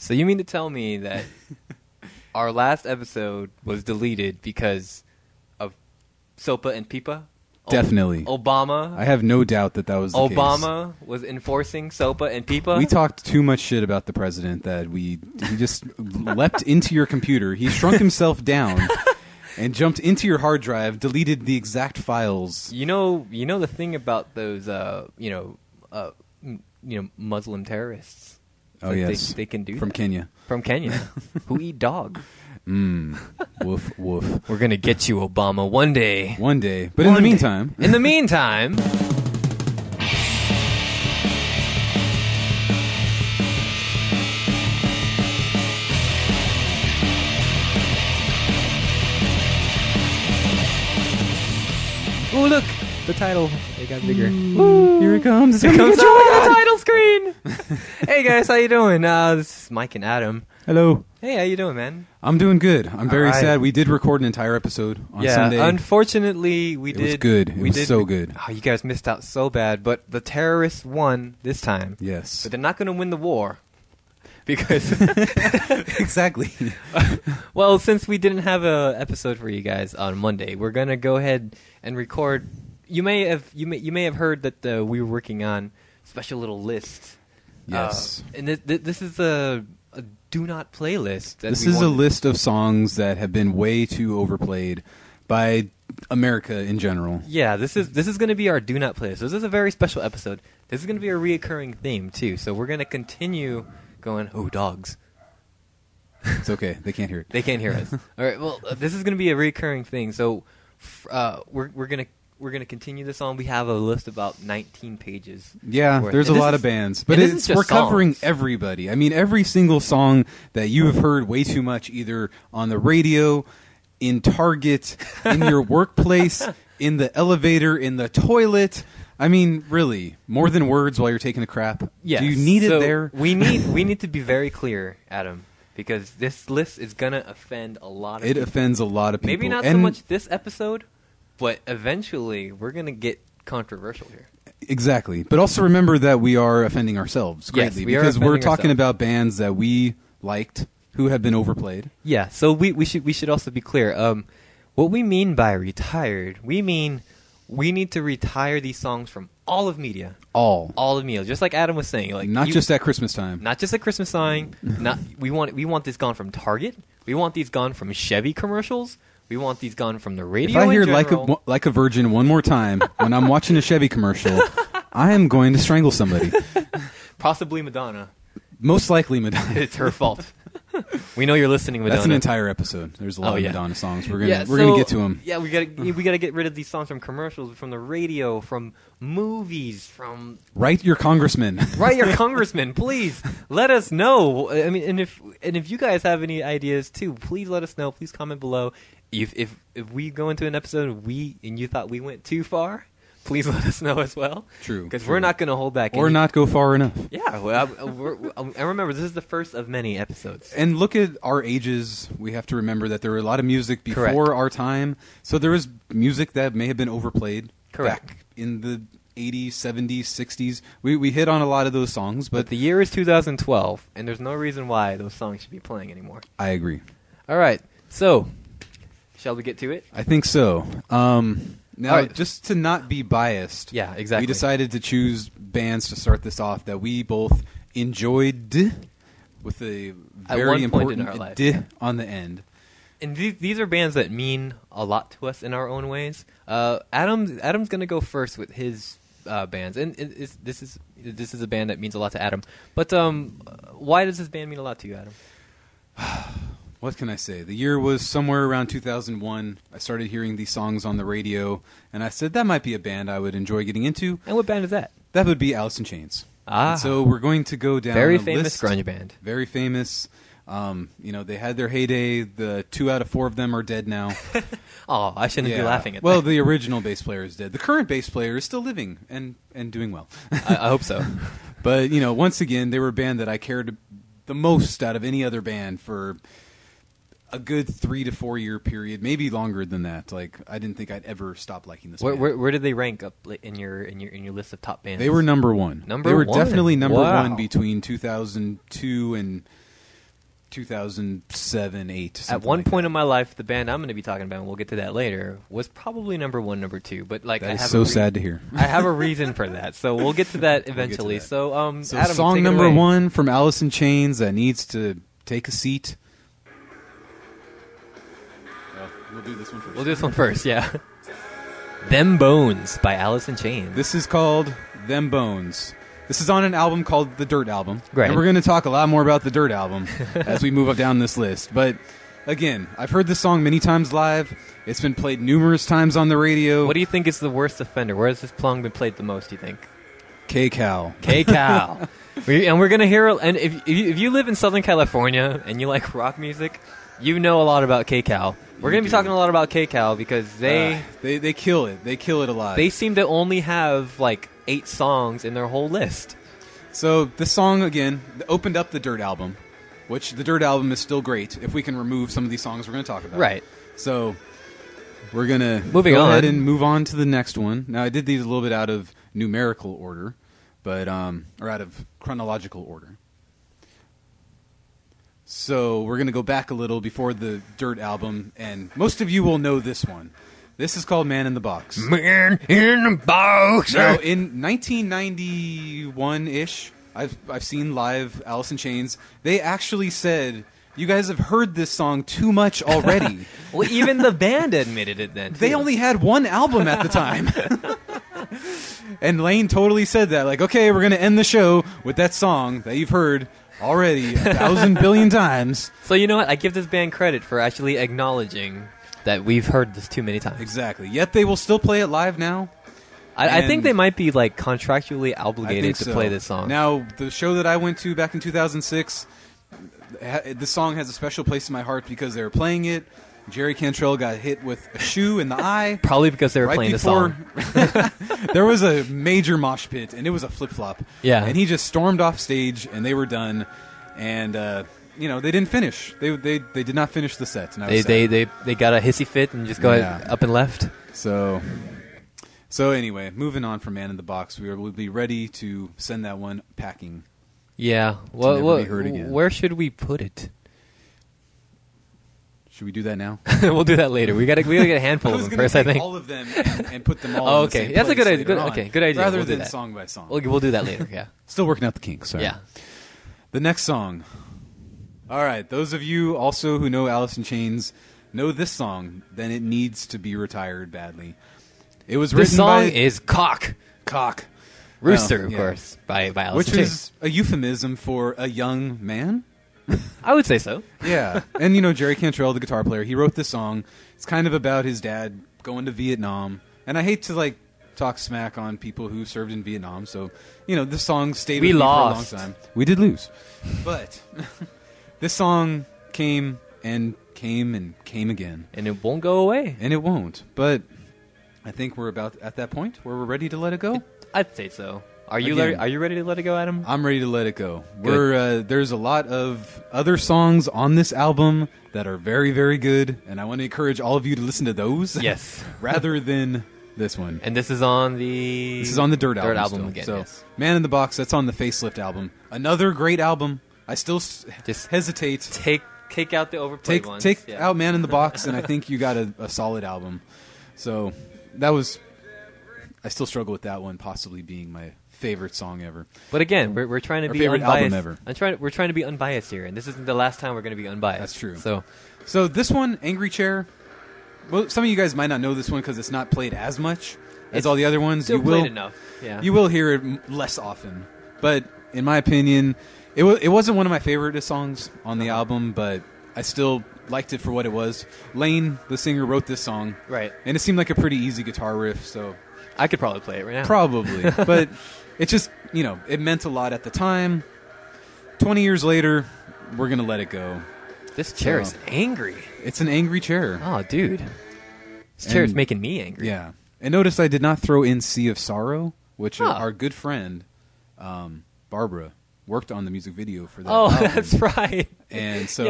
So you mean to tell me that our last episode was deleted because of SOPA and PIPA? Definitely. Obama. I have no doubt that was the case. Obama was enforcing SOPA and PIPA. We talked too much shit about the president that he just leapt into your computer. He shrunk himself down and jumped into your hard drive, deleted the exact files. You know the thing about those Muslim terrorists. Oh, like yes. They can do From that. Kenya. From Kenya. Who eat dog. Woof, woof. We're going to get you, Obama, one day. One day. But in the meantime... In the meantime... Oh, look! The title. It got bigger. Here it comes. Here comes the title screen! Hey, guys, how you doing? This is Mike and Adam. Hello. Hey, how you doing, man? I'm doing good. I'm very sad. We did record an entire episode on Sunday. Unfortunately, we did. It was good. It was so good. Oh, you guys missed out so bad. But the terrorists won this time. Yes. But they're not going to win the war. Because... Exactly. Well, since we didn't have an episode for you guys on Monday, we're going to go ahead and record. You may have heard that we were working on a special little list. Yes. And this is a do not playlist. This is a list of songs that have been way too overplayed by America in general. Yeah, this is going to be our do not playlist. This is a very special episode. This is going to be a reoccurring theme too. So we're going to continue going. Oh, dogs! It's okay. They can't hear it. They can't hear us. All right. Well, this is going to be a recurring thing. So we're gonna continue this on. We have a list about 19 pages. Yeah, there's a lot of bands, but we're covering everybody. I mean, every single song that you have heard way too much, either on the radio, in Target, in your workplace, in the elevator, in the toilet. I mean, really, more than words while you're taking a crap. Yes. Do you need it there? We need to be very clear, Adam, because this list is gonna offend a lot of people. It offends a lot of people. Maybe not so much this episode, but eventually we're gonna get controversial here. Exactly, but also remember that we are offending ourselves greatly because we're talking about bands that we liked who have been overplayed. Yeah, so we should also be clear. What we mean by retired, we mean we need to retire these songs from all of media. All of media, just like Adam was saying. Like not just at Christmas time. Not just at Christmas time. We want this gone from Target. We want these gone from Chevy commercials. We want these gone from the radio. If I hear like a virgin one more time when I'm watching a Chevy commercial, I am going to strangle somebody. Possibly Madonna. Most likely Madonna. It's her fault. We know you're listening, Madonna. That's an entire episode. There's a lot of Madonna songs. We're gonna get to them. Yeah, we gotta get rid of these songs from commercials, from the radio, from movies, from. Write your congressman. Write your congressman, please. Let us know. I mean, and if you guys have any ideas too, please let us know. Please comment below. If we go into an episode and you thought we went too far, please let us know as well. True. Because we're not going to hold back. Or not go far enough. Yeah. Well, and remember, this is the first of many episodes. And look at our ages. We have to remember that there were a lot of music before our time. So there was music that may have been overplayed. Correct. Back in the 80s, 70s, 60s. We hit on a lot of those songs. But the year is 2012, and there's no reason why those songs should be playing anymore. I agree. All right. So, shall we get to it? I think so. Now, just to not be biased, yeah, exactly. We decided to choose bands to start this off that we both enjoyed with a very important "d" on the end. And these are bands that mean a lot to us in our own ways. Adam's going to go first with his bands, and this is a band that means a lot to Adam. But why does this band mean a lot to you, Adam? What can I say? The year was somewhere around 2001. I started hearing these songs on the radio, and I said that might be a band I would enjoy getting into. And what band is that? That would be Alice in Chains. Ah. And so we're going to go down very a famous list. grunge band. Very famous. They had their heyday. The 2 out of 4 of them are dead now. Oh, I shouldn't be laughing at that. Well, the original bass player is dead. The current bass player is still living and doing well. I hope so. But, once again, they were a band that I cared the most out of any other band for a good 3 to 4 year period, maybe longer than that. Like, I didn't think I'd ever stop liking this band. Where did they rank up in your list of top bands? They were number one. Number one? They were one? definitely number Wow. one between 2002 and 2007, 8. At one point in my life, the band I'm going to be talking about, and we'll get to that later, was probably number 1, number 2. But like, that is so sad to hear. I have a reason for that, so we'll get to that eventually. We'll get to that. So Adam, song take number it away. 1 from Alice in Chains that needs to take a seat. We'll do this one first. We'll do this one first, yeah. Them Bones by Alice in Chains. This is called Them Bones. This is on an album called The Dirt Album. Right. And we're going to talk a lot more about The Dirt Album as we move up down this list. But, again, I've heard this song many times live. It's been played numerous times on the radio. What do you think is the worst offender? Where has this song been played the most, do you think? K-Cal. K-Cal. And we're going to hear... And if you live in Southern California and you like rock music, you know a lot about K-Cal. We're going to be talking a lot about K-Cal because they kill it. They kill it a lot. They seem to only have, like, 8 songs in their whole list. So this song, again, opened up the Dirt Album, which the Dirt Album is still great if we can remove some of these songs we're going to talk about. Right. So we're going to go ahead and move on to the next one. Now, I did these a little bit out of numerical order, but or out of chronological order. So we're going to go back a little before the Dirt Album, and most of you will know this one. This is called Man in the Box. Man in the Box. Now, in 1991-ish, I've seen live Alice in Chains. They actually said, you guys have heard this song too much already. Well, even the band admitted it then, too. They only had one album at the time. And Lane totally said that. Like, okay, we're going to end the show with that song that you've heard already 1,000 billion times. So you know what? I give this band credit for actually acknowledging that we've heard this too many times. Exactly. Yet they will still play it live now. I think they might be like contractually obligated to play this song. Now, the show that I went to back in 2006, the song has a special place in my heart because they were playing it. Jerry Cantrell got hit with a shoe in the eye. Probably because they were playing the song. There was a major mosh pit, and it was a flip-flop. Yeah. And he just stormed off stage, and they were done. And, they didn't finish. They did not finish the set. And they got a hissy fit and just up and left. So anyway, moving on from Man in the Box, we'll be ready to send that one packing. Yeah. Well, be heard again. Where should we put it? Should we do that now? We'll do that later. We gotta get a handful of them first. I think all of them and put them all. Okay, that's a good idea. Good idea. Rather we'll than song by song. We'll do that later. Yeah. Still working out the kinks. Sorry. Yeah. The next song. All right, those of you also who know Alice in Chains know this song. Then it needs to be retired badly. It was written by... This song is Cock. Rooster, of course, by Alice in Chains. Which is a euphemism for a young man. I would say so. Yeah. And, Jerry Cantrell, the guitar player, he wrote this song. It's kind of about his dad going to Vietnam. And I hate to, talk smack on people who served in Vietnam. So, this song stayed with me for a long time. We did lose. But... This song came and came and came again. And it won't go away. And it won't. But I think we're about at that point where we're ready to let it go. I'd say so. Are you ready to let it go, Adam? I'm ready to let it go. There's a lot of other songs on this album that are very, very good. And I want to encourage all of you to listen to those. Yes. rather than this one. And this is on the... This is on the Dirt album again, so, yes. Man in the Box, that's on the Facelift album. Another great album. I still just hesitate. Take out the overplayed ones. Take out Man in the Box, and I think you got a solid album. So that was... I still struggle with that one possibly being my favorite song ever. But again, we're trying to be favorite unbiased. album ever. We're trying to be unbiased here, and this isn't the last time we're going to be unbiased. That's true. So this one, Angry Chair... Well, some of you guys might not know this one because it's not played as much as all the other ones. Still played enough. Yeah. You will hear it less often. But in my opinion... It wasn't one of my favorite songs on the album, but I still liked it for what it was. Lane, the singer, wrote this song. Right. And it seemed like a pretty easy guitar riff, so... I could probably play it right now. Probably. But it just, it meant a lot at the time. 20 years later, we're going to let it go. This chair is angry. It's an angry chair. Oh, dude. This chair is making me angry. Yeah. And notice I did not throw in Sea of Sorrow, which our good friend, Barbara... worked on the music video for that album. That's right. And so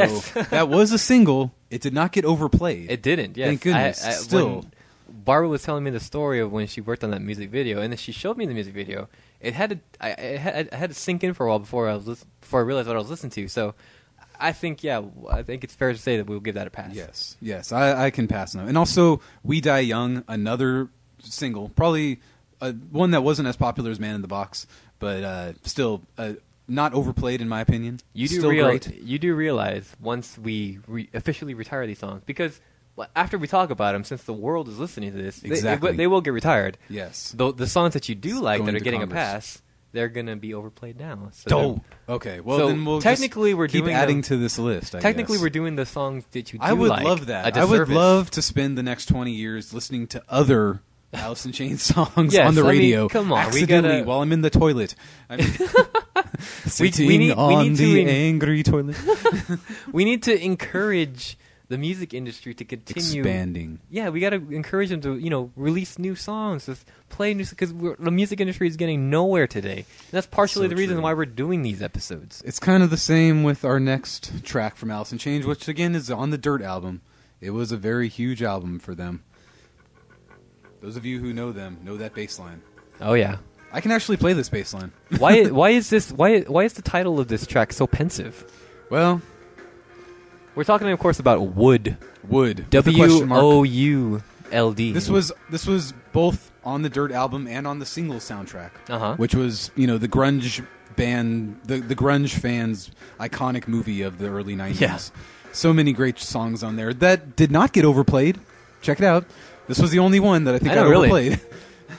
that was a single. It did not get overplayed. It didn't, yes. Thank goodness. Still. Barbara was telling me the story of when she worked on that music video, and then she showed me the music video. I had to sink in for a while before I realized what I was listening to. So I think it's fair to say that we'll give that a pass. Yes, I can pass on it. And also, We Die Young, another single, probably one that wasn't as popular as Man in the Box, but still not overplayed in my opinion. You do realize once we officially retire these songs, because after we talk about them, since the world is listening to this, they will get retired. Yes. The songs that you do like that are getting Congress. A pass, they're going to be overplayed now. So okay, well then we'll technically we're keep doing adding to this list. Technically, we're doing the songs that you do I would like. Love that. I would love to spend the next 20 years listening to other Alice in Chains songs on the radio. Come on, accidentally while I'm in the toilet. I mean, sitting on the angry toilet. We need to encourage the music industry to continue expanding. Yeah, we got to encourage them to, release new songs, just play new, because the music industry is getting nowhere today. And that's partially the reason why we're doing these episodes. It's kind of the same with our next track from Alice in Chains, which again is on the Dirt album. It was a very huge album for them. Those of you who know them know that bass line. Oh yeah, I can actually play this bass line. Why is the title of this track so pensive? Well, we're talking, of course, about Would. Would. WOULD. This was both on the Dirt album and on the single soundtrack, which was the grunge band, the grunge fans' iconic movie of the early 90s. Yeah. So many great songs on there that did not get overplayed. Check it out. This was the only one that I think got overplayed.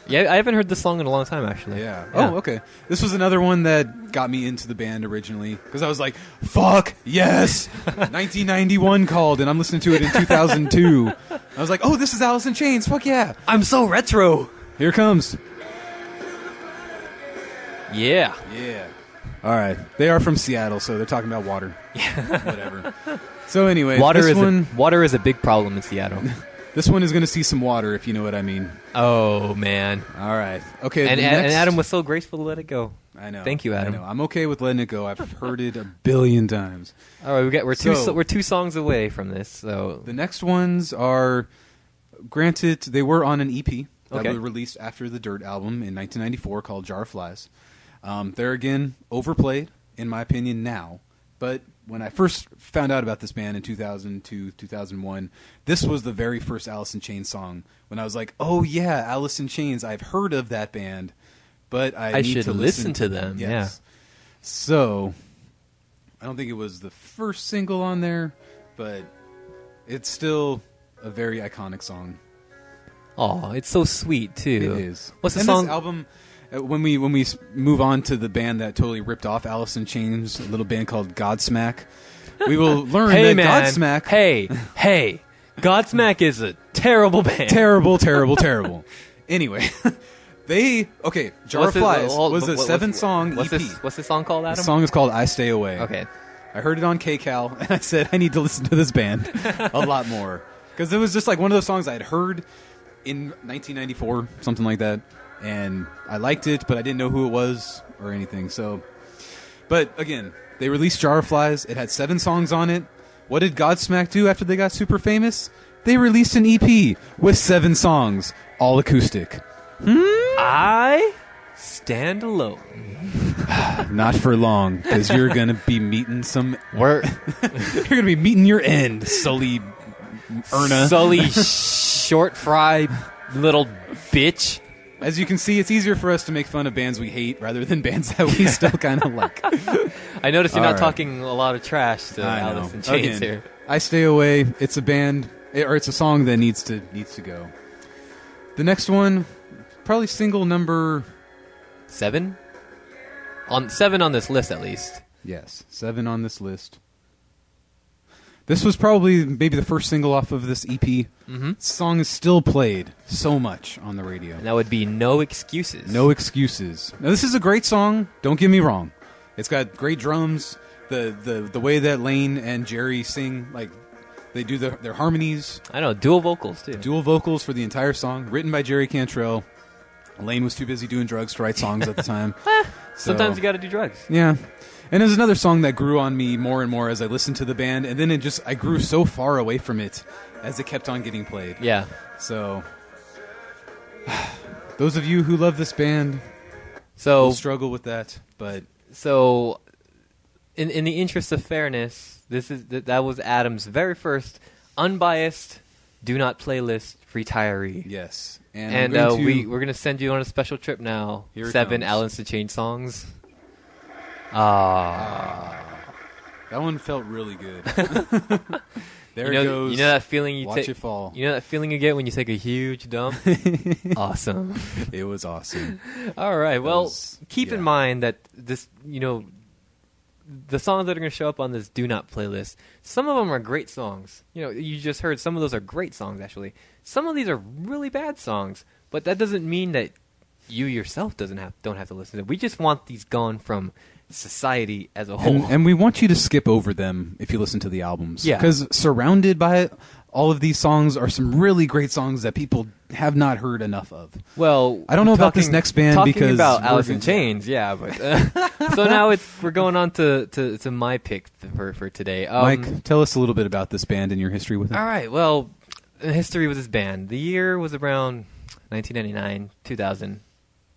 Yeah, I haven't heard this song in a long time, actually. Yeah. Oh, okay. This was another one that got me into the band originally, because I was like, fuck, yes! 1991 called, and I'm listening to it in 2002. I was like, oh, this is Alice in Chains, fuck yeah! I'm so retro! Here it comes. Yeah. Yeah. All right. They are from Seattle, so they're talking about water. Yeah. Whatever. So anyway, water is a big problem in Seattle. This one is going to see some water, if you know what I mean. Oh, man. All right. Okay. And Adam was so graceful to let it go. I know. Thank you, Adam. I know. I'm okay with letting it go. I've heard it a billion times. All right. We're two songs away from this. So the next ones are, granted, they were on an EP that was released after the Dirt album in 1994 called Jar of Flies. They're again overplayed, in my opinion, now. But when I first found out about this band in 2002, 2001, this was the very first Alice in Chains song. When I was like, oh yeah, Alice in Chains, I've heard of that band, but I need should to listen to them. Yes. Yeah. So, I don't think it was the first single on there, but it's still a very iconic song. Oh, it's so sweet too. It is. What's the song? This album, when we move on to the band that totally ripped off Alice in Chains, a little band called Godsmack, we will learn that Godsmack... Hey, Godsmack is a terrible band. Terrible. Anyway, Jar of Flies was a 7-song EP. What's this song called, Adam? The song is called I Stay Away. Okay. I heard it on KCAL, and I said, I need to listen to this band a lot more. Because it was just like one of those songs I had heard in 1994, something like that. And I liked it, but I didn't know who it was or anything. So, but again, they released Jar of Flies. It had 7 songs on it. What did Godsmack do after they got super famous? They released an EP with 7 songs, all acoustic. I stand alone. Not for long, because you're gonna be meeting you're gonna be meeting your end, Sully Erna. Sully short fry little bitch. As you can see, it's easier for us to make fun of bands we hate rather than bands that we still kind of like. I noticed you're not talking a lot of trash to Alice in Chains here. I Stay Away. It's a band, or it's a song that needs to go. The next one, probably single number 7. On 7 on this list, at least. Yes, 7 on this list. This was probably maybe the first single off of this EP. Mm-hmm. The song is still played so much on the radio. And that would be No Excuses. No Excuses. Now, this is a great song. Don't get me wrong. It's got great drums. The way that Lane and Jerry sing, like they do their harmonies. I know, dual vocals too. Dual vocals for the entire song, written by Jerry Cantrell. Lane was too busy doing drugs to write songs at the time. Sometimes you got to do drugs. Yeah. And there's another song that grew on me more and more as I listened to the band, and then I grew so far away from it as it kept on getting played. Yeah. So, those of you who love this band will struggle with that, but... So, in the interest of fairness, that was Adam's very first unbiased do not playlist retiree. Yes, and we're gonna send you on a special trip now. Here 7 Alice in Chains songs. That one felt really good. There it goes. You know that feeling you Watch it fall. You know that feeling you get when you take a huge dump? Awesome. It was awesome. All right. Well, keep in mind that this, the songs that are going to show up on this Do Not playlist, some of them are great songs. You just heard some of those are great songs, actually. Some of these are really bad songs, but that doesn't mean that you yourself don't have to listen to them. We just want these gone from society as a whole. And we want you to skip over them if you listen to the albums. Yeah. Because surrounded by all of these songs are some really great songs that people have not heard enough of. Well, I don't know about this next band because about Alice in Chains, yeah. But so now we're going on to my pick for today. Mike, tell us a little bit about this band and your history with it. All right. Well, history with this band. The year was around 1999, 2000,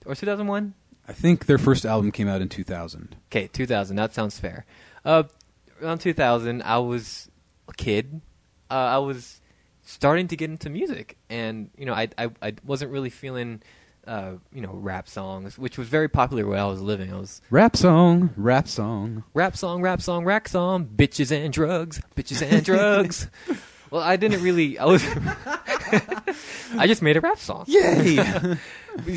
or 2001. I think their first album came out in 2000. Okay, 2000. That sounds fair. Around 2000, I was a kid. I was starting to get into music, and I wasn't really feeling rap songs, which was very popular where I was living. I was rap song, bitches and drugs. Well, I didn't really. I just made a rap song. Yay!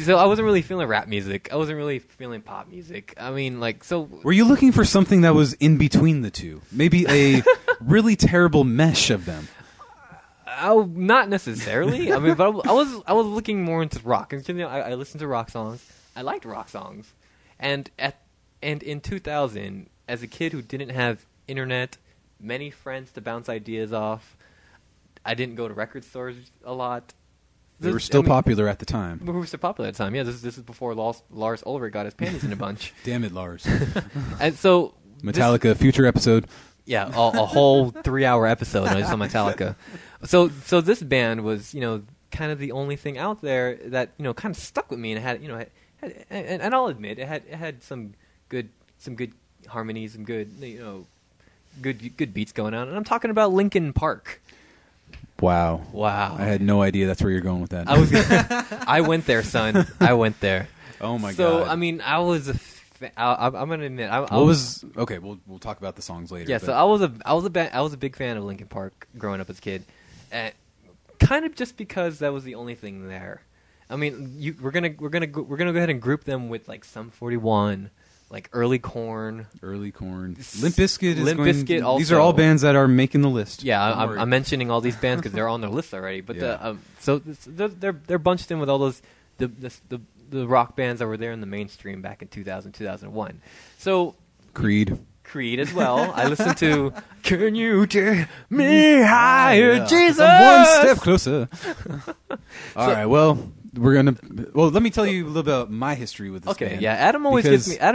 So I wasn't really feeling rap music. I wasn't really feeling pop music. I mean, were you looking for something that was in between the two? Maybe a really terrible mesh of them? Not necessarily. I mean, but I was looking more into rock. And, I listened to rock songs. I liked rock songs. And in 2000, as a kid who didn't have internet, many friends to bounce ideas off, I didn't go to record stores a lot. They were still popular at the time. We were still popular at the time. Yeah, this is before Lars Ulrich got his panties in a bunch. Damn it, Lars. And so Metallica, future episode. Yeah, a whole 3-hour episode on Metallica. So this band was, kind of the only thing out there that, kind of stuck with me, and it had, and I'll admit it had some good harmonies, some good, good beats going on. And I'm talking about Linkin Park. Wow. I had no idea that's where you're going with that. I went there, son. I went there. Oh my god. So I mean, I was I'm gonna admit. Okay? We'll talk about the songs later. Yeah. So I was a big fan of Linkin Park growing up as a kid, and kind of just because that was the only thing there. I mean, we're gonna go ahead and group them with like Sum 41. Like Early Corn. Limp Bizkit also. These are all bands that are making the list. Yeah, I'm mentioning all these bands because they're on their list already. But they're bunched in with all those the rock bands that were there in the mainstream back in 2000, 2001. So Creed as well. I listened to Can You Take Me Higher, Jesus? I'm one step closer. All right, well, let me tell you a little about my history with this band. Okay, yeah, Adam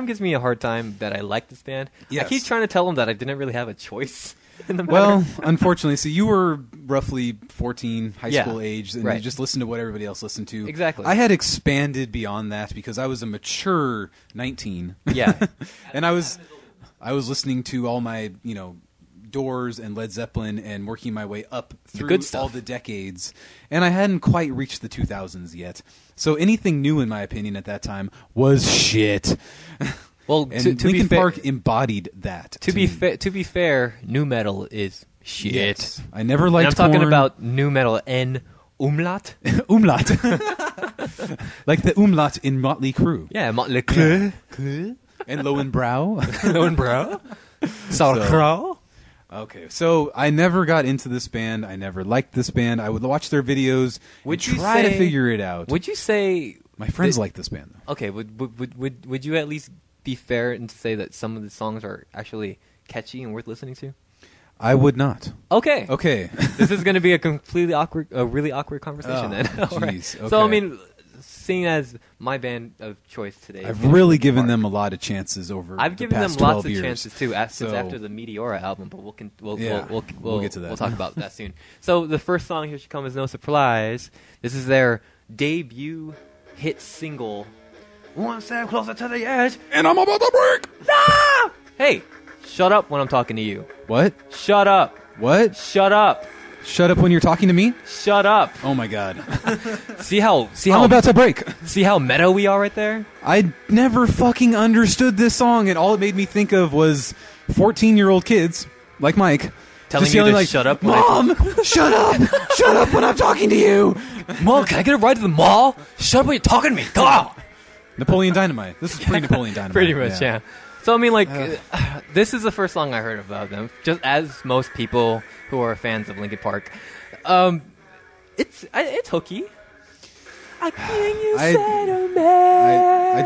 gives me a hard time that I like this band. Yes. I keep trying to tell him that I didn't really have a choice in the matter. Well, unfortunately, so you were roughly 14, high school age, and you just listened to what everybody else listened to. Exactly. I had expanded beyond that because I was a mature 19. Yeah. And I was listening to all my, Doors and Led Zeppelin and working my way up through all the decades. And I hadn't quite reached the 2000s yet. So anything new, in my opinion, at that time was shit. Well, and Linkin Park embodied that. To be fair, new metal is shit. Yes. I never liked I'm talking about new metal and umlaut. Umlaut. Like the umlaut in Motley Crue. Yeah, Motley Crue. And Lowenbrow. Lowenbrow. Sauerkraut. Okay, so I never got into this band. I never liked this band. I would watch their videos and try to figure it out. Would you say my friends like this band though? Okay, would you at least be fair and to say that some of the songs are actually catchy and worth listening to? I would not. Okay. This is going to be a really awkward conversation then. Jeez. Right. Okay. So I mean, seeing as my band of choice today, I've really given them a lot of chances over. I've given them lots of chances too, since after the Meteora album. But we'll get to that. We'll talk about that soon. So the first song, Here She Comes, is no surprise. This is their debut hit single. One step closer to the edge, and I'm about to break. No! Hey, Shut up when I'm talking to you. What? Shut up. What? Shut up. Shut up when you're talking to me? Shut up. Oh my god. See how I'm about to break. See how meta we are right there? I never fucking understood this song, and all it made me think of was 14-year-old kids, like Mike, telling just you yelling to like, shut up. Mom, shut up! Shut up when I'm talking to you! Mom, can I get a ride to the mall? Shut up when you're talking to me. Come on. Napoleon Dynamite. This is pre-Napoleon Dynamite. Pretty much, yeah. So, I mean, like, this is the first song I heard about them, just as most people who are fans of Linkin Park. It's hooky. I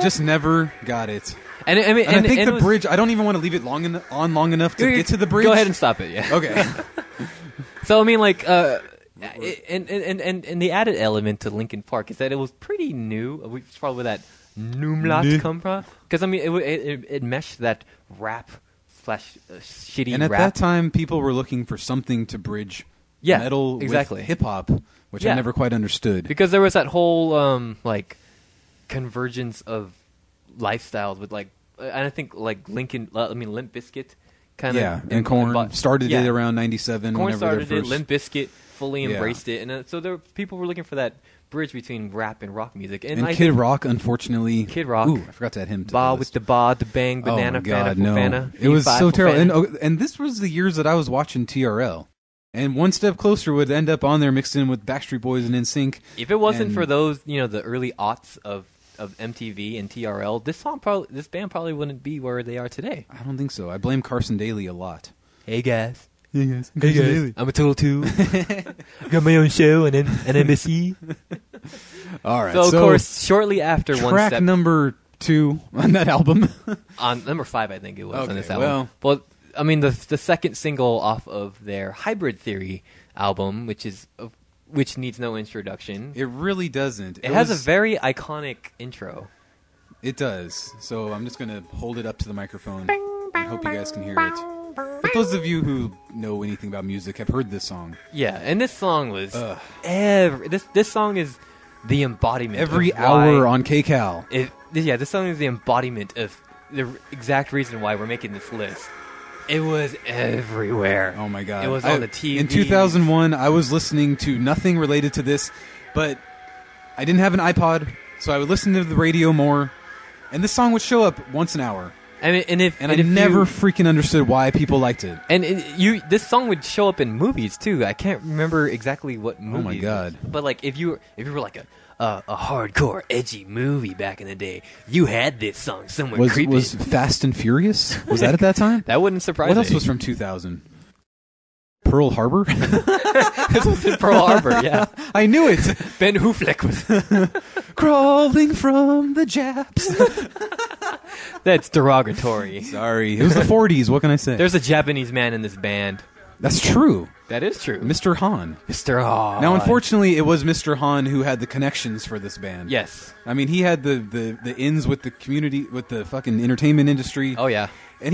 just never got it. And I mean, I think the bridge, I don't even want to leave it long enough to get to the bridge. Go ahead and stop it, yeah. Okay. So, I mean, like, and the added element to Linkin Park is that it was pretty new. It's probably where that Numlat come from. Because, I mean, it meshed that rap / shitty rap. And at that time, people were looking for something to bridge metal with hip-hop, which I never quite understood. Because there was that whole, like, convergence of lifestyles with, like, and I think, like, Limp Bizkit kind of... Yeah, and Korn started it around 97. Korn started it, Limp Bizkit fully embraced it. And so people were looking for that bridge between rap and rock music. And Kid Rock, unfortunately... Kid Rock. Ooh, I forgot to add him to Ba the list. with the ba, the bang, banana, oh my God, fana, It was so terrible. And this was the years that I was watching TRL. And One Step Closer would end up on there mixed in with Backstreet Boys and NSYNC. If it wasn't for those, the early aughts of MTV and TRL, this band probably wouldn't be where they are today. I don't think so. I blame Carson Daly a lot. Hey guys. Hey guys. I'm a Total 2. Got my own show and MSE. All right. So, of course, shortly after track number 2 on that album. On number 5, I think it was on this album. Well, I mean, the second single off of their Hybrid Theory album, which needs no introduction. It really doesn't. It has a very iconic intro. It does. So I'm just going to hold it up to the microphone. I hope you guys can hear it. But those of you who know anything about music have heard this song. Yeah, and this song was... This song is the embodiment every hour on KCAL. This song is the embodiment of the exact reason why we're making this list. It was everywhere. Oh my God. It was on the TV. In 2001, I was listening to nothing related to this, but I didn't have an iPod, so I would listen to the radio more, and this song would show up once an hour. I never freaking understood why people liked it. And this song would show up in movies too. I can't remember exactly what movie. Oh my God! But like, if you were like a hardcore edgy movie back in the day, you had this song somewhere. Was Fast and Furious? Was that at that time? That wouldn't surprise me. What else was from 2000? Pearl Harbor? This was in Pearl Harbor, yeah. I knew it. Ben Hufleck was crawling from the Japs. That's derogatory. Sorry. It was the 40s. What can I say? There's a Japanese man in this band. That's true. That is true. Mr. Han. Mr. Han. Now, unfortunately, it was Mr. Han who had the connections for this band. Yes. I mean, he had the ins with the community, with the fucking entertainment industry. Oh, yeah. And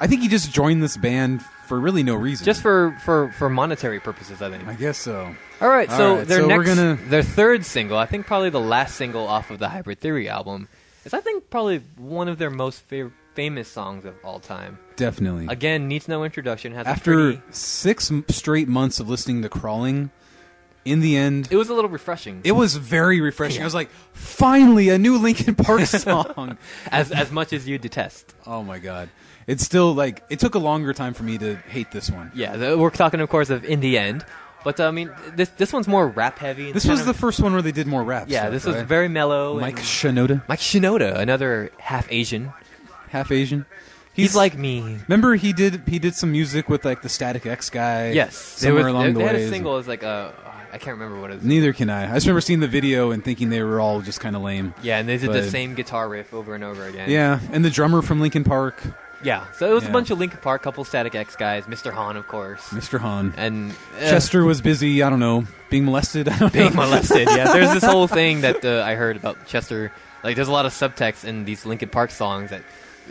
I think he just joined this band for really no reason. Just for monetary purposes, I think. I guess so. All right, so their third single, I think probably the last single off of the Hybrid Theory album, is I think probably one of their most famous songs of all time. Definitely. Again, needs no introduction. After 6 straight months of listening to Crawling, in the end... It was a little refreshing. It was very refreshing. Yeah. I was like, finally, a new Linkin Park song. as much as you detest. Oh, my God. It's still, like... It took a longer time for me to hate this one. Yeah, we're talking, of course, of In the End. But, I mean, this one's more rap-heavy. This was the first one where they did more rap stuff, this was very mellow. Mike Shinoda. Mike Shinoda, another half-Asian. Half-Asian? He's like me. Remember he did some music with, like, the Static X guy? Yes. Somewhere along the way. They had a single. It was like I can't remember what it was. Neither can I. I just remember seeing the video and thinking they were all just kind of lame. Yeah, and they did the same guitar riff over and over again. Yeah, and the drummer from Linkin Park. Yeah, so it was a bunch of Linkin Park, couple Static X guys, Mr. Han, of course. Mr. Han. And Chester was busy, I don't know, being molested. Being molested, yeah. There's this whole thing that I heard about Chester. Like, there's a lot of subtext in these Linkin Park songs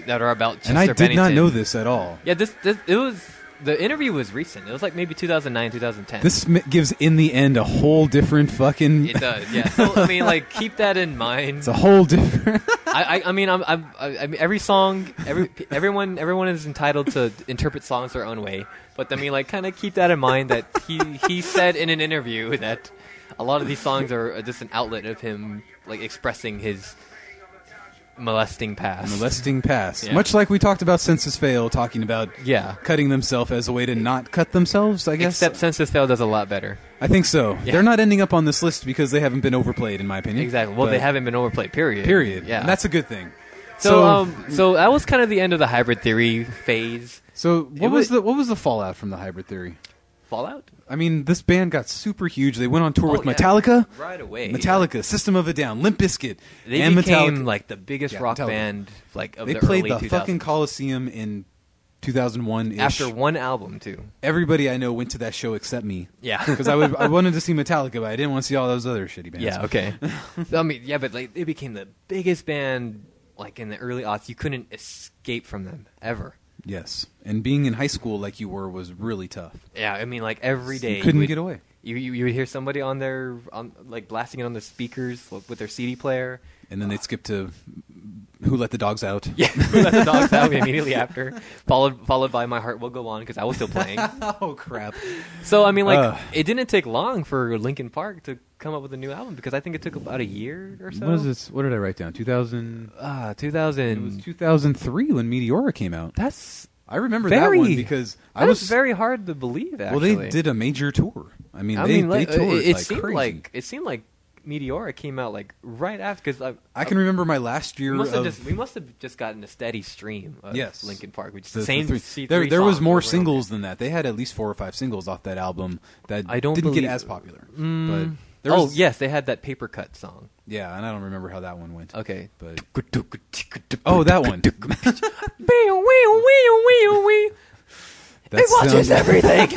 that are about Chester And I did Bennington. not know this at all. Yeah, it was the interview was recent. It was like maybe 2009, 2010. This gives, in the end, a whole different fucking... It does, yeah. So, I mean, like, keep that in mind. It's a whole different... I mean, every song, everyone is entitled to interpret songs their own way. But, I mean, like, kind of keep that in mind that he said in an interview that a lot of these songs are just an outlet of him, like, expressing his... molesting past. Yeah. Much like we talked about Census Fail, talking about cutting themselves as a way to not cut themselves, I guess. Except Census Fail does a lot better. I think so. Yeah. They're not ending up on this list because they haven't been overplayed, in my opinion. Exactly. Well, they haven't been overplayed, period. Yeah. And that's a good thing. So that was kind of the end of the hybrid theory phase. So what was the fallout from the hybrid theory? Fallout? I mean, this band got super huge. They went on tour with Metallica. Right away. Metallica, System of a Down, Limp Bizkit, they and became Metallica. Like the biggest rock band like of they the played early the 2000s. fucking Coliseum in 2001-ish. After one album, too. Everybody I know went to that show except me. Yeah. Because I wanted to see Metallica, but I didn't want to see all those other shitty bands. Yeah, okay. I mean, yeah, but like, it became the biggest band like in the early aughts. You couldn't escape from them, ever. Yes. And being in high school like you were was really tough. Yeah, I mean, like, every day. You couldn't get away. You would hear somebody on like, blasting it on the speakers with their CD player. And then they'd skip to Who Let the Dogs Out. Yeah, Who Let the Dogs Out immediately after. Followed by My Heart Will Go On, because I was still playing. Oh, crap. So, I mean, like, it didn't take long for Linkin Park to come up with a new album, because I think it took about a year or so. What is this? What did I write down? 2000? 2000. It was 2003 when Meteora came out. I remember that one because that was very hard to believe, actually. Well, they did a major tour. I mean, they toured crazy. It seemed like Meteora came out like right after, because I can remember my last year. We must have just gotten a steady stream of Linkin Park, which is the same. There was more singles than that. They had at least 4 or 5 singles off that album that didn't get as popular. But yes, they had that Paper Cut song. Yeah, and I don't remember how that one went. Okay, but that one. It watches everything.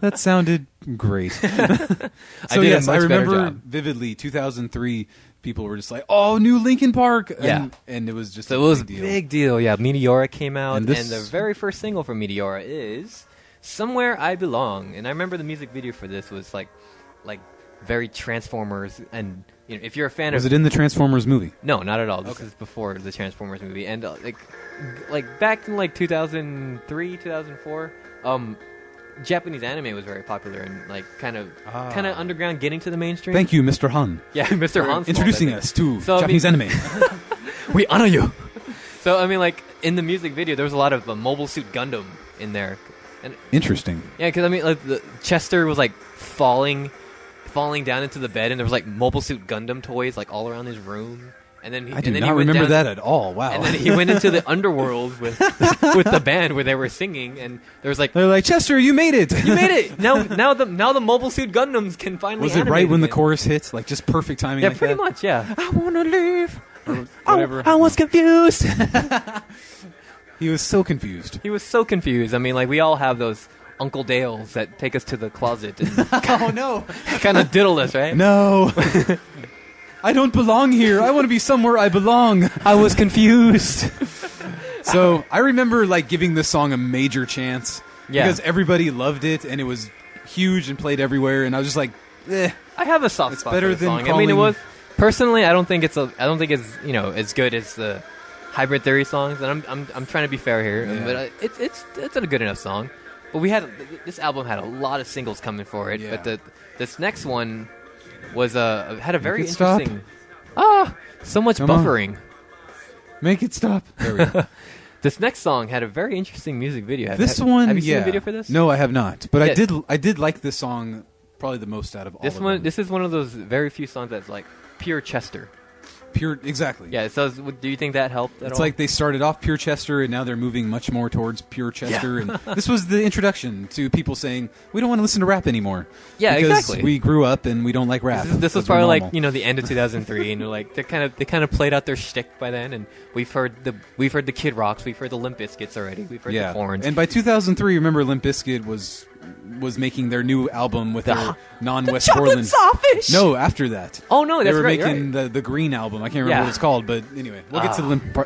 That sounded great. So I remember vividly 2003. People were just like, "Oh, new Linkin Park!" And it was just a big deal. Yeah, Meteora came out, and the very first single from Meteora is "Somewhere I Belong." And I remember the music video for this was like very Transformers, and if you're a fan was it in the Transformers movie? No, not at all. This is before the Transformers movie, and like back in like 2003, 2004, Japanese anime was very popular and like kind of underground, getting to the mainstream. Thank you, Mr. Han. Yeah, Mr. Han introducing us to Japanese anime. We honor you. So I mean, like, in the music video, there was a lot of Mobile Suit Gundam in there. And interesting. Yeah, because I mean, like, Chester was like falling down into the bed, and there was like Mobile Suit Gundam toys like all around his room. And then I do not remember that at all. Wow. And then he went into the underworld with the band where they were singing, and there was like, they're like, Chester, you made it. You made it. Now the Mobile Suit Gundams can finally. Was it right when the chorus hits? Like, just perfect timing. Yeah, like pretty that? much. Yeah. I wanna leave. Or whatever. I was confused. He was so confused. I mean, like, we all have those Uncle Dales that take us to the closet. And oh no! Kind of diddle us, right? No. I don't belong here. I want to be somewhere I belong. I was confused. So I remember like giving this song a major chance because everybody loved it and it was huge and played everywhere. And I was just like, I have a soft spot for the song. I mean, it was personally. I don't think it's as good as the Hybrid Theory songs. And I'm trying to be fair here, but it's a good enough song. But this album had a lot of singles coming for it. Yeah. But this next one was had a very interesting. So much buffering. Make it stop. There we go. This next song had a very interesting music video. Have you seen the video for this? No, I have not. But I did like this song probably the most out of all of them. This is one of those very few songs that's like pure Chester. Pure, exactly. Yeah. So, do you think that helped? It's like they started off pure Chester, and now they're moving much more towards pure Chester. Yeah. And this was the introduction to people saying we don't want to listen to rap anymore. Yeah, because exactly. We grew up and we don't like rap. This was probably like the end of 2003, and they kind of played out their shtick by then. And we've heard the Kid Rocks, we've heard the Limp Bizkits already, we've heard the Horns. And by 2003, remember Limp Bizkit was making their new album with their non-West Portland. Sawfish! No, after that. Oh no, that's right. They were making the Green album. I can't remember what it's called, but anyway, we'll get to Limp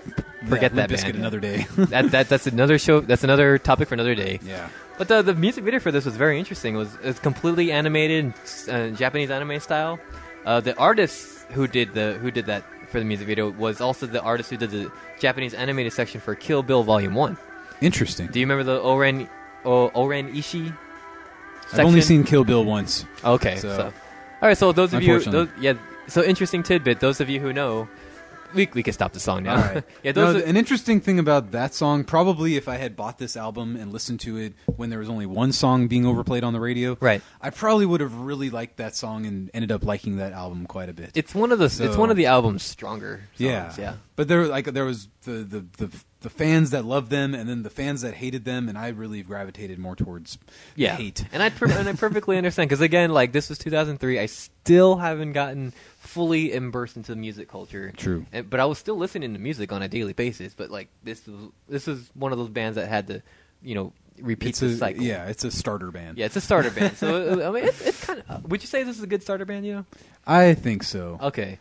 Forget that Biscuit band. another day. That's another show. That's another topic for another day. Yeah. But the music video for this was very interesting. It's completely animated, Japanese anime style. The artist who did that for the music video was also the artist who did the Japanese animated section for Kill Bill Volume 1. Interesting. Do you remember the Oren Ishii section? I've only seen Kill Bill once. Okay. So. All right. So those of you, Unfortunately. So interesting tidbit. Those of you who know, we can stop the song now. All right. An interesting thing about that song, probably if I had bought this album and listened to it when there was only one song being overplayed on the radio, right, I probably would have really liked that song and ended up liking that album quite a bit. It's one of the album's stronger songs. Yeah. But there was the fans that loved them, and then the fans that hated them, and I really gravitated more towards the hate. And I perfectly understand, because again, like, this was 2003. I still haven't gotten fully immersed into music culture. True. But I was still listening to music on a daily basis. But like this is one of those bands that had to, repeat the cycle. Yeah, it's a starter band. Yeah, it's a starter band. So I mean, it's kind of. Would you say this is a good starter band? I think so. Okay.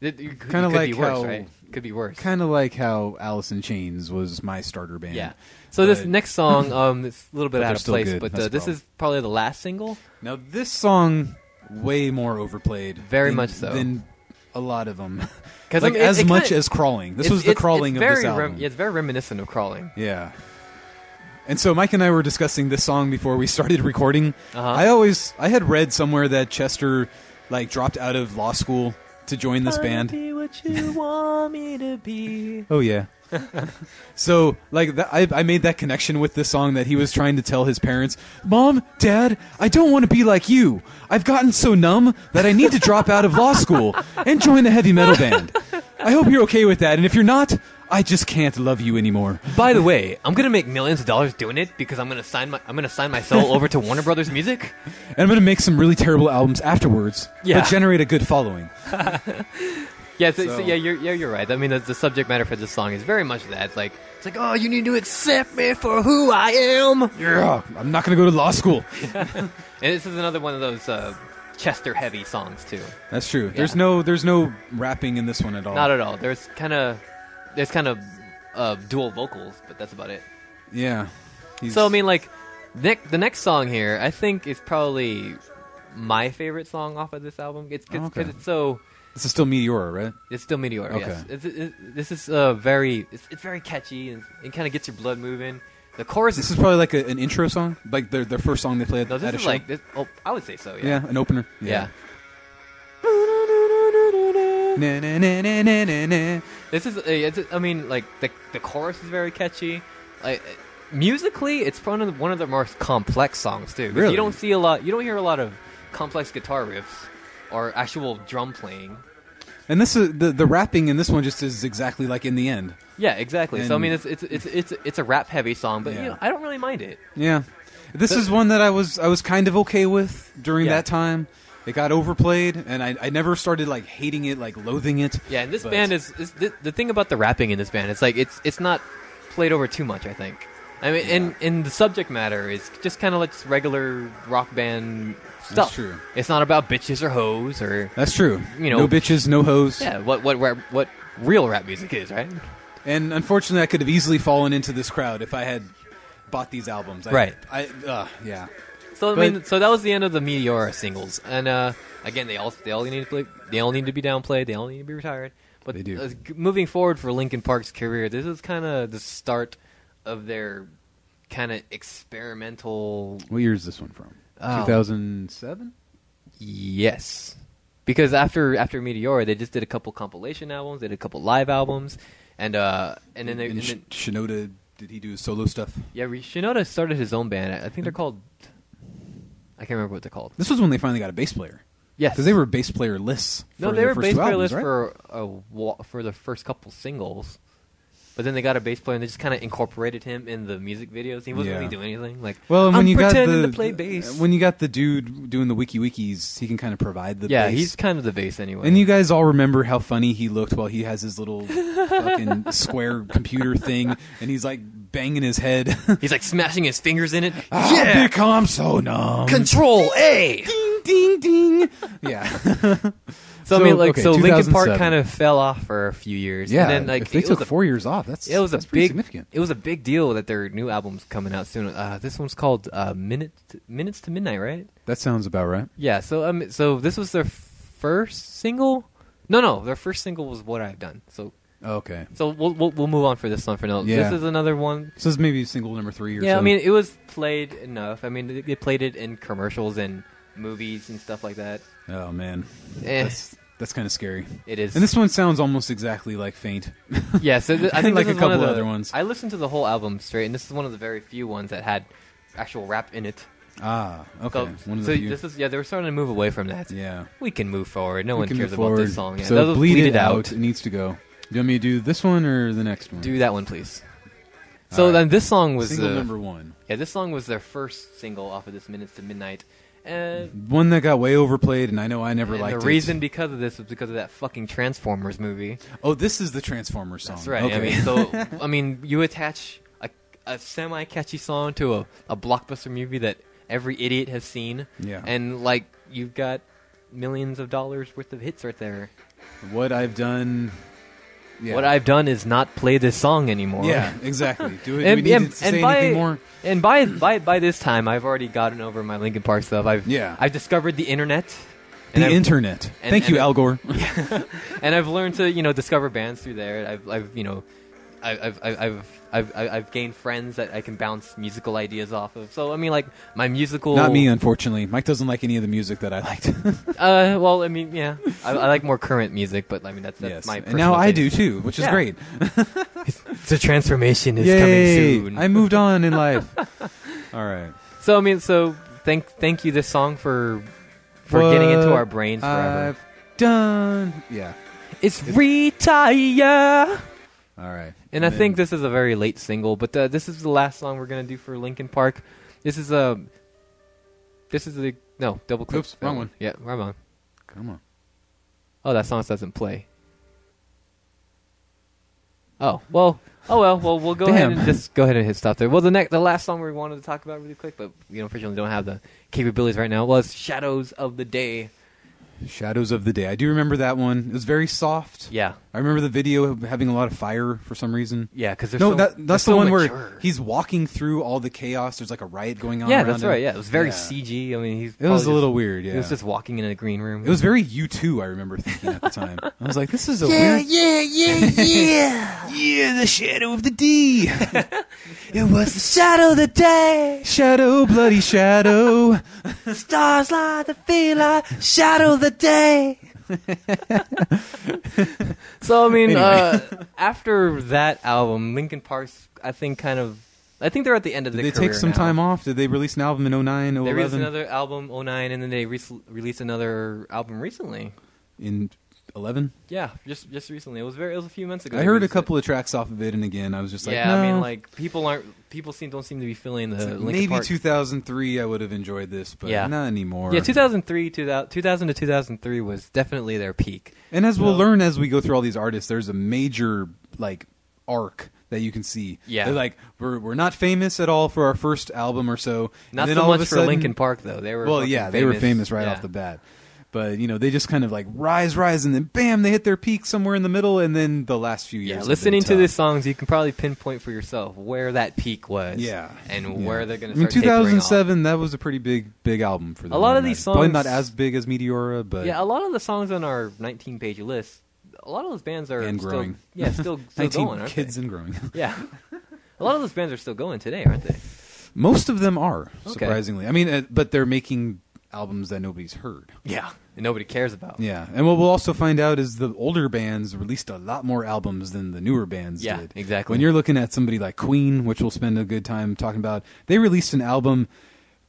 Kind of like worse, right? Could be worse. Kind of like how Alice in Chains was my starter band. Yeah. So this next song, it's a little bit out of place, good. but this is probably the last single. Now this song, way more overplayed. Very much so. Than a lot of them. Because like, as much as Crawling. This was the Crawling of this album. It's very reminiscent of Crawling. Yeah. And so Mike and I were discussing this song before we started recording. Uh-huh. I had read somewhere that Chester dropped out of law school to join this band. Be what you want me to be. Oh yeah. So I made that connection with this song, that he was trying to tell his parents, Mom, Dad, I don't want to be like you. I've gotten so numb that I need to drop out of law school and join a heavy metal band. I hope you're okay with that, and if you're not, I just can't love you anymore. By the way, I'm gonna make millions of dollars doing it because I'm gonna sign my soul over to Warner Brothers Music, and I'm gonna make some really terrible albums afterwards, but generate a good following. Yeah, you're right. I mean, the subject matter for this song is very much that. It's like, oh, you need to accept me for who I am. Yeah, I'm not gonna go to law school. And this is another one of those Chester heavy songs too. That's true. Yeah. There's no rapping in this one at all. Not at all. There's kind of dual vocals, but that's about it. Yeah. So I mean, like, the next song here, I think is probably my favorite song off of this album. It's because it's so. This is still Meteora, right? It's still Meteora. Okay. Yes. This is very. It's very catchy, and it kind of gets your blood moving. The chorus. This is probably like an intro song, like their first song they played at a show. Like this. Oh, I would say so. Yeah. Yeah, an opener. Yeah. This is. I mean, like the chorus is very catchy. Like musically, it's one of the most complex songs too. Really? You don't hear a lot of complex guitar riffs or actual drum playing. And this is the rapping in this one just is exactly like in the end. Yeah, exactly. And so I mean, it's a rap heavy song, but I don't really mind it. Yeah, this is one that I was kind of okay with during that time. It got overplayed, and I never started like hating it, like loathing it. Yeah, and this band is the thing about the rapping in this band. It's like it's not played over too much, I think. I mean, and the subject matter is just kind of like just regular rock band stuff. That's true. It's not about bitches or hoes or. That's true. No bitches, no hoes. Yeah, what real rap music is, right? And unfortunately, I could have easily fallen into this crowd if I had bought these albums. Right. Yeah. So so that was the end of the Meteora singles, and again, they all need to play. They all need to be downplayed. They all need to be retired. But they do. Moving forward for Linkin Park's career, this is kind of the start of their kind of experimental. What year is this one from? 2007. Yes, because after Meteora, they just did a couple compilation albums. They did a couple live albums, and then Shinoda, did he do solo stuff? Yeah, Shinoda started his own band. I think they're called. I can't remember what they're called. This was when they finally got a bass player. Yes, because they were bass player-less. No, they were bass player-less for the first couple singles, but then they got a bass player and they just kind of incorporated him in the music videos. He wasn't really doing anything. Like, well, when you pretending to play bass. When you got the dude doing the wikis, he can kind of provide the bass. Yeah, he's kind of the bass anyway. And you guys all remember how funny he looked while he has his little fucking square computer thing, and he's like banging his head. He's like smashing his fingers in it. I've become so numb. Control A. Ding, ding, ding. Yeah. So I mean, like, okay, so Linkin Park 2007. kind of fell off for a few years. Yeah, and then, like, if they took 4 years off, that's pretty significant. It was a big deal that their new album's coming out soon. This one's called Minutes to Midnight, right? That sounds about right. Yeah. So this was their first single. No, their first single was What I've Done. So. Okay. So we'll move on for this one for now. Yeah. This is another one. This is maybe single number 3 or so. Yeah, I mean, it was played enough. I mean, they played it in commercials and movies and stuff like that. Oh man, that's kind of scary. It is. And this one sounds almost exactly like Faint. Yeah, so I think like this a is one couple of the other ones. I listened to the whole album straight, and this is one of the very few ones that had actual rap in it. Ah, okay. So, One of the few. this is they were starting to move away from that. Yeah. We can move forward. No We one can cares move about forward. this song. Yeah, So that'll bleed it out. out. It needs to go. Do you want me to do this one or the next one? Do that one, please. So right. then this song was Single number 1. Yeah, this song was their first single off of this Minutes to Midnight. One that got way overplayed, and I know I never liked it. The reason because of this was because of that fucking Transformers movie. Oh, this is the Transformers song. That's right. Okay. I mean, you attach a semi-catchy song to a blockbuster movie that every idiot has seen. Yeah. And, like, you've got millions of dollars worth of hits right there. What I've done... Yeah. What I've done is not play this song anymore. Yeah, exactly. Do we And- need and- to say and by- anything more? And by this time, I've already gotten over my Linkin Park stuff. I've discovered the internet. The internet. Thank you, Al Gore. And I've learned to discover bands through there. I've gained friends that I can bounce musical ideas off of. So I mean, like, my musical. Not me, unfortunately. Mike doesn't like any of the music that I liked. Well, I mean, yeah, I like more current music, but I mean that's yes. my. And now I do taste. too, which is great. The transformation is Yay! coming soon. I moved on in life. All right. So I mean, thank you, this song for getting into our brains forever. I've done. Yeah. It's retire. All right. And I think this is a very late single, but this is the last song we're gonna do for Linkin Park. This is the double clip. Oops, wrong one. Yeah, wrong one. Come on. Oh, that song doesn't play. Oh well, we'll go ahead and just go ahead and hit stop there. Well, the last song we wanted to talk about really quick, but unfortunately don't have the capabilities right now, was "Shadows of the Day." Shadows of the Day. I do remember that one. It was very soft. Yeah. I remember the video having a lot of fire for some reason. Yeah, because that's the one where he's walking through all the chaos. There's like a riot going on. Yeah, around that's him. right. Yeah, it was very CG. I mean, it was a little weird. Yeah, he was just walking in a green room. It was very U2. I remember thinking at the time. I was like, this is a weird. Yeah, the shadow of the D. It was the shadow of the day. Shadow, bloody shadow. Stars light the feel like shadow of the day. So I mean, Anyway. after that album, Linkin Park's I think they're at the end of their Did they career take some now. time off? Did they release an album in 09, 011? They released another album 09, and then they released another album recently. In 11? Yeah, just recently. It was a few months ago. I heard a couple of tracks off of it, and again, I was just like, yeah, no. I mean, like people don't seem to be feeling the Linkin maybe Park. 2003 I would have enjoyed this, but not anymore. Yeah, 2000 to 2003 was definitely their peak. And as we'll learn as we go through all these artists, there's a major like arc that you can see. Yeah, they're like we're not famous at all for our first album or so. Not and then so all much of a for sudden, Linkin Park though. They were they were famous right off the bat. But they just kind of like rise, and then bam, they hit their peak somewhere in the middle, and then the last few years. Yeah, listening to these songs, you can probably pinpoint for yourself where that peak was. Yeah, and where they're going to start. 2007, that was a pretty big album for them. A lot of these songs, probably not as big as Meteora, but yeah, a lot of the songs on our 19-page list, a lot of those bands are and still growing. Yeah, still 19 going. Aren't kids they? and growing. Yeah, a lot of those bands are still going today, aren't they? Most of them are, Okay. surprisingly. I mean, but they're making albums that nobody's heard. Yeah, and nobody cares about. Yeah, and what we'll also find out is the older bands released a lot more albums than the newer bands Yeah, did. exactly. When you're looking at somebody like Queen, which we'll spend a good time talking about, they released an album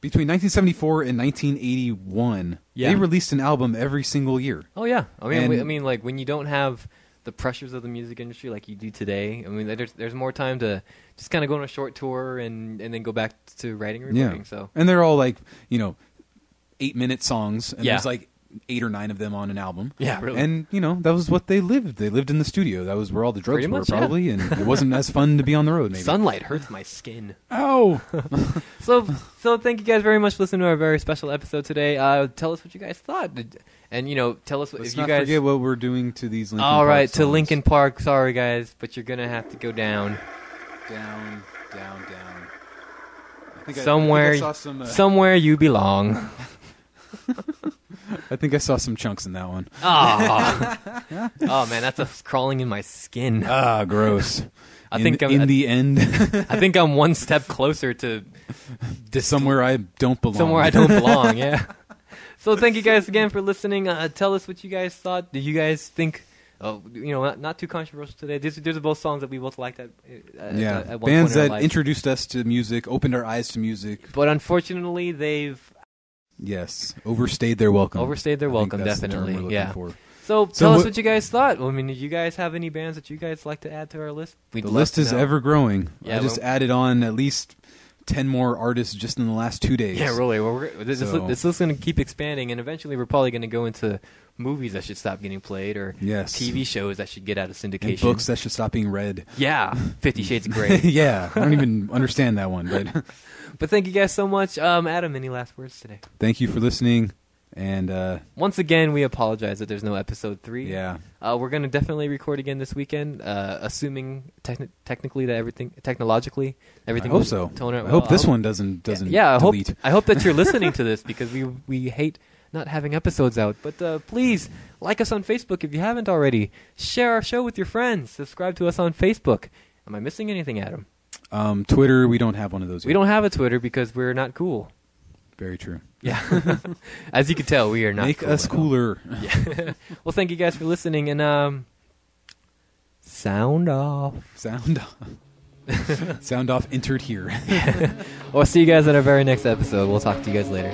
between 1974 and 1981. Yeah. They released an album every single year. Oh yeah, I mean, And- like when you don't have the pressures of the music industry like you do today, I mean, there's more time to just kind of go on a short tour and then go back to writing and recording. Yeah. So And they're all like, 8-minute songs, and Yeah. there's like 8 or 9 of them on an album. Yeah, really. And, that was what they lived. They lived in the studio. That was where all the drugs were, probably, yeah. and it wasn't as fun to be on the road, maybe. Sunlight hurts my skin. Ow! So thank you guys very much for listening to our very special episode today. Tell us what you guys thought. And, tell us Let's if you not guys... forget what we're doing to these Linkin All Park right, songs. to Linkin Park. Sorry, guys, but you're going to have to go down. Down. I think Somewhere, I saw some, somewhere you belong. I think I saw some chunks in that one. Oh man, that's crawling in my skin. Ah, gross. In the end, I think I'm one step closer to somewhere I don't belong. Somewhere I don't belong. Yeah. So thank you guys again for listening. Tell us what you guys thought. Did you guys think? Not too controversial today. These are both songs that we both liked at one bands point in our that life. Introduced us to music, opened our eyes to music. But unfortunately, they've overstayed their welcome. Overstayed their welcome, definitely. Yeah. For. So tell us what you guys thought. I mean, did you guys have any bands that you guys like to add to our list? The list is ever growing. Yeah, I just added on at least 10 more artists just in the last 2 days. Yeah, really. Well, this is going to keep expanding, and eventually we're probably going to go into movies that should stop getting played, or TV shows that should get out of syndication. And books that should stop being read. Yeah, 50 Shades of Grey. Yeah, I don't even understand that one. But thank you guys so much. Adam, any last words today? Thank you for listening. And once again, we apologize that there's no episode 3. Yeah. We're going to definitely record again this weekend, assuming technically that technologically everything. I hope so. I hope this one doesn't yeah, delete. I hope that you're listening to this, because we hate not having episodes out. But please like us on Facebook if you haven't already. Share our show with your friends. Subscribe to us on Facebook. Am I missing anything, Adam? Twitter, we don't have one of those yet. We don't have a Twitter because we're not cool. Very true. Yeah. As you can tell, we are not Make us cooler. Yeah. Well, thank you guys for listening, and sound off. Sound off entered here. We'll see you guys at our very next episode. We'll talk to you guys later.